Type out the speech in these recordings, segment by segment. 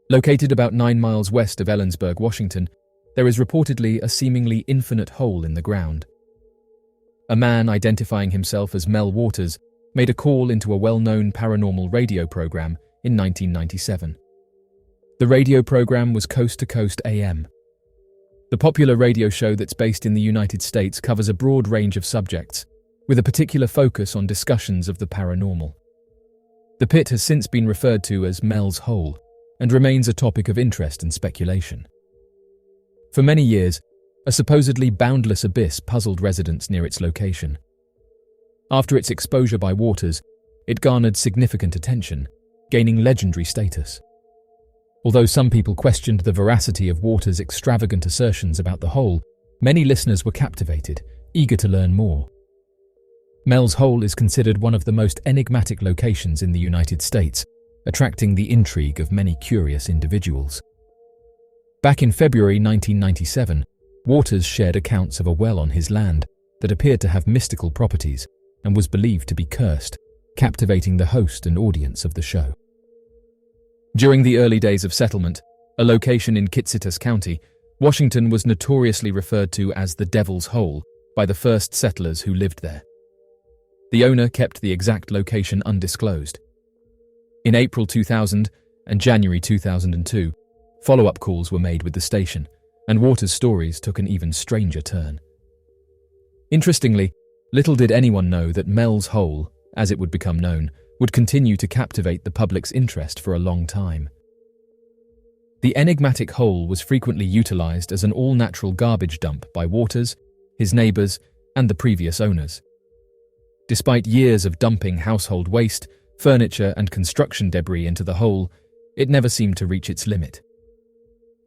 Located about 9 miles west of Ellensburg, Washington, there is reportedly a seemingly infinite hole in the ground. A man identifying himself as Mel Waters made a call into a well-known paranormal radio program in 1997. The radio program was Coast to Coast AM. The popular radio show that's based in the United States covers a broad range of subjects, with a particular focus on discussions of the paranormal. The pit has since been referred to as Mels Hole and remains a topic of interest and speculation. For many years, a supposedly boundless abyss puzzled residents near its location. After its exposure by Waters, it garnered significant attention, gaining legendary status. Although some people questioned the veracity of Waters' extravagant assertions about the hole, many listeners were captivated, eager to learn more. Mels Hole is considered one of the most enigmatic locations in the United States, attracting the intrigue of many curious individuals. Back in February 1997, Waters shared accounts of a well on his land that appeared to have mystical properties and was believed to be cursed, captivating the host and audience of the show. During the early days of settlement, a location in Kittitas County, Washington was notoriously referred to as the Devil's Hole by the first settlers who lived there. The owner kept the exact location undisclosed. In April 2000 and January 2002, follow-up calls were made with the station, and Waters' stories took an even stranger turn. Interestingly, little did anyone know that Mels Hole, as it would become known, would continue to captivate the public's interest for a long time. The enigmatic hole was frequently utilized as an all-natural garbage dump by Waters, his neighbors, and the previous owners. Despite years of dumping household waste, furniture, and construction debris into the hole, it never seemed to reach its limit.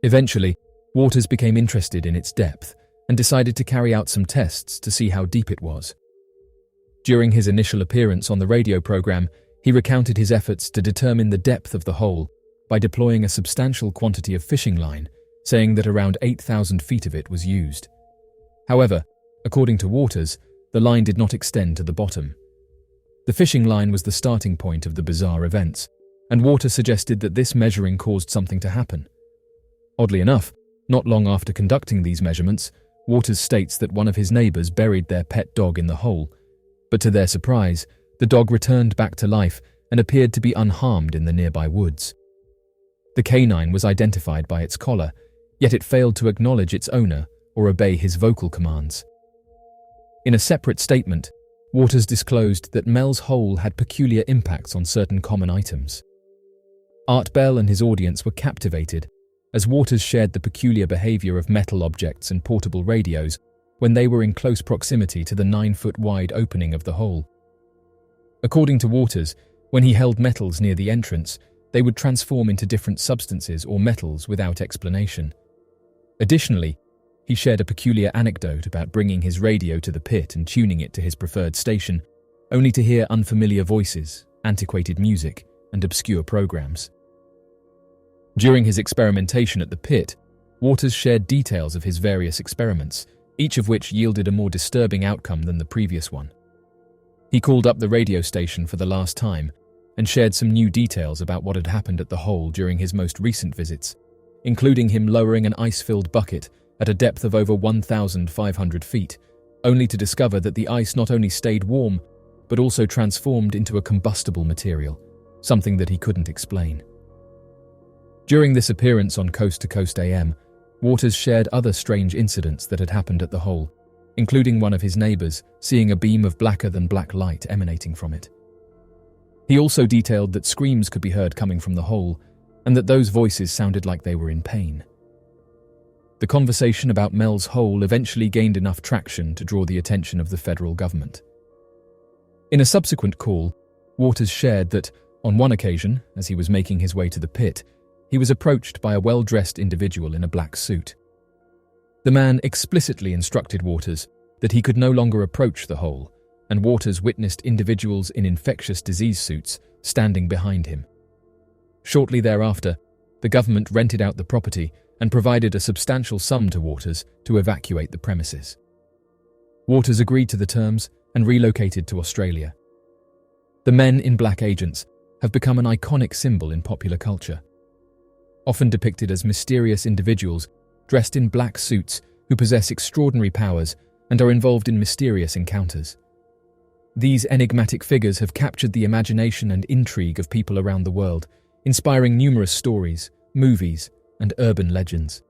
Eventually, Waters became interested in its depth and decided to carry out some tests to see how deep it was. During his initial appearance on the radio program, he recounted his efforts to determine the depth of the hole by deploying a substantial quantity of fishing line, saying that around 8,000 feet of it was used. However, according to Waters, the line did not extend to the bottom. The fishing line was the starting point of the bizarre events, and Waters suggested that this measuring caused something to happen. Oddly enough, not long after conducting these measurements, Waters states that one of his neighbors buried their pet dog in the hole, but to their surprise, the dog returned back to life and appeared to be unharmed in the nearby woods. The canine was identified by its collar, yet it failed to acknowledge its owner or obey his vocal commands. In a separate statement, Waters disclosed that Mels Hole had peculiar impacts on certain common items. Art Bell and his audience were captivated as Waters shared the peculiar behavior of metal objects and portable radios when they were in close proximity to the 9-foot-wide opening of the hole. According to Waters, when he held metals near the entrance, they would transform into different substances or metals without explanation. Additionally, he shared a peculiar anecdote about bringing his radio to the pit and tuning it to his preferred station, only to hear unfamiliar voices, antiquated music, and obscure programs. During his experimentation at the pit, Waters shared details of his various experiments, each of which yielded a more disturbing outcome than the previous one. He called up the radio station for the last time and shared some new details about what had happened at the hole during his most recent visits, including him lowering an ice-filled bucket at a depth of over 1,500 feet, only to discover that the ice not only stayed warm, but also transformed into a combustible material, something that he couldn't explain. During this appearance on Coast to Coast AM, Waters shared other strange incidents that had happened at the hole, including one of his neighbors seeing a beam of blacker-than-black light emanating from it. He also detailed that screams could be heard coming from the hole, and that those voices sounded like they were in pain. The conversation about Mels Hole eventually gained enough traction to draw the attention of the federal government. In a subsequent call, Waters shared that, on one occasion, as he was making his way to the pit, he was approached by a well-dressed individual in a black suit. The man explicitly instructed Waters that he could no longer approach the hole, and Waters witnessed individuals in infectious disease suits standing behind him. Shortly thereafter, the government rented out the property and provided a substantial sum to Waters to evacuate the premises. Waters agreed to the terms and relocated to Australia. The men in black agents have become an iconic symbol in popular culture. often depicted as mysterious individuals dressed in black suits who possess extraordinary powers and are involved in mysterious encounters. These enigmatic figures have captured the imagination and intrigue of people around the world, inspiring numerous stories, movies, and urban legends.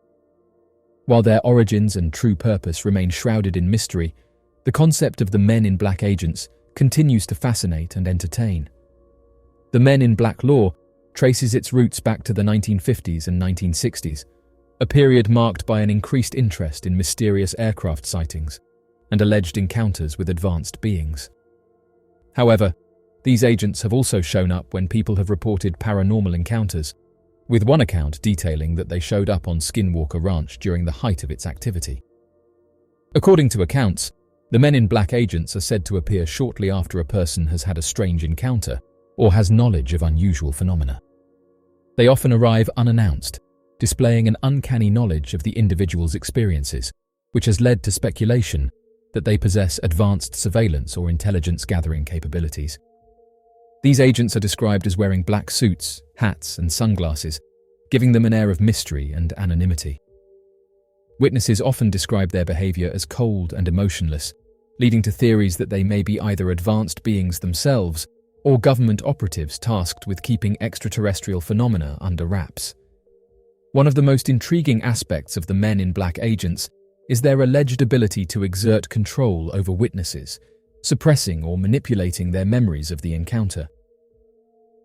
While their origins and true purpose remain shrouded in mystery, the concept of the Men in Black agents continues to fascinate and entertain. The Men in Black lore traces its roots back to the 1950s and 1960s, a period marked by an increased interest in mysterious aircraft sightings and alleged encounters with advanced beings. However, these agents have also shown up when people have reported paranormal encounters, with one account detailing that they showed up on Skinwalker Ranch during the height of its activity. According to accounts, the Men in Black agents are said to appear shortly after a person has had a strange encounter or has knowledge of unusual phenomena. They often arrive unannounced, displaying an uncanny knowledge of the individual's experiences, which has led to speculation that they possess advanced surveillance or intelligence-gathering capabilities. These agents are described as wearing black suits, hats, and sunglasses, giving them an air of mystery and anonymity. Witnesses often describe their behavior as cold and emotionless, leading to theories that they may be either advanced beings themselves or government operatives tasked with keeping extraterrestrial phenomena under wraps. One of the most intriguing aspects of the Men in Black agents is their alleged ability to exert control over witnesses, suppressing or manipulating their memories of the encounter.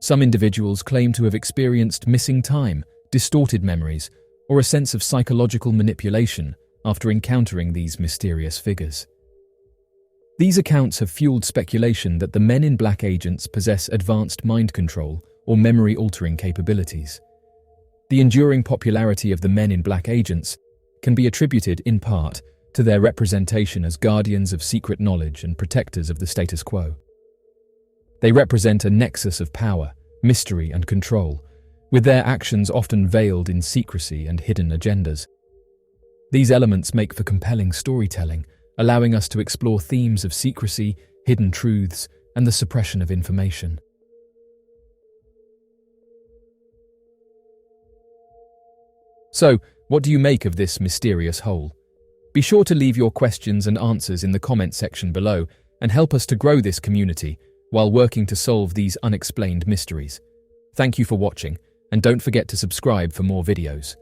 Some individuals claim to have experienced missing time, distorted memories, or a sense of psychological manipulation after encountering these mysterious figures. These accounts have fueled speculation that the Men in Black agents possess advanced mind control or memory-altering capabilities. The enduring popularity of the Men in Black agents can be attributed, in part, to their representation as guardians of secret knowledge and protectors of the status quo. They represent a nexus of power, mystery, and control, with their actions often veiled in secrecy and hidden agendas. These elements make for compelling storytelling, allowing us to explore themes of secrecy, hidden truths, and the suppression of information. So, what do you make of this mysterious hole? Be sure to leave your questions and answers in the comment section below and help us to grow this community while working to solve these unexplained mysteries. Thank you for watching, and don't forget to subscribe for more videos.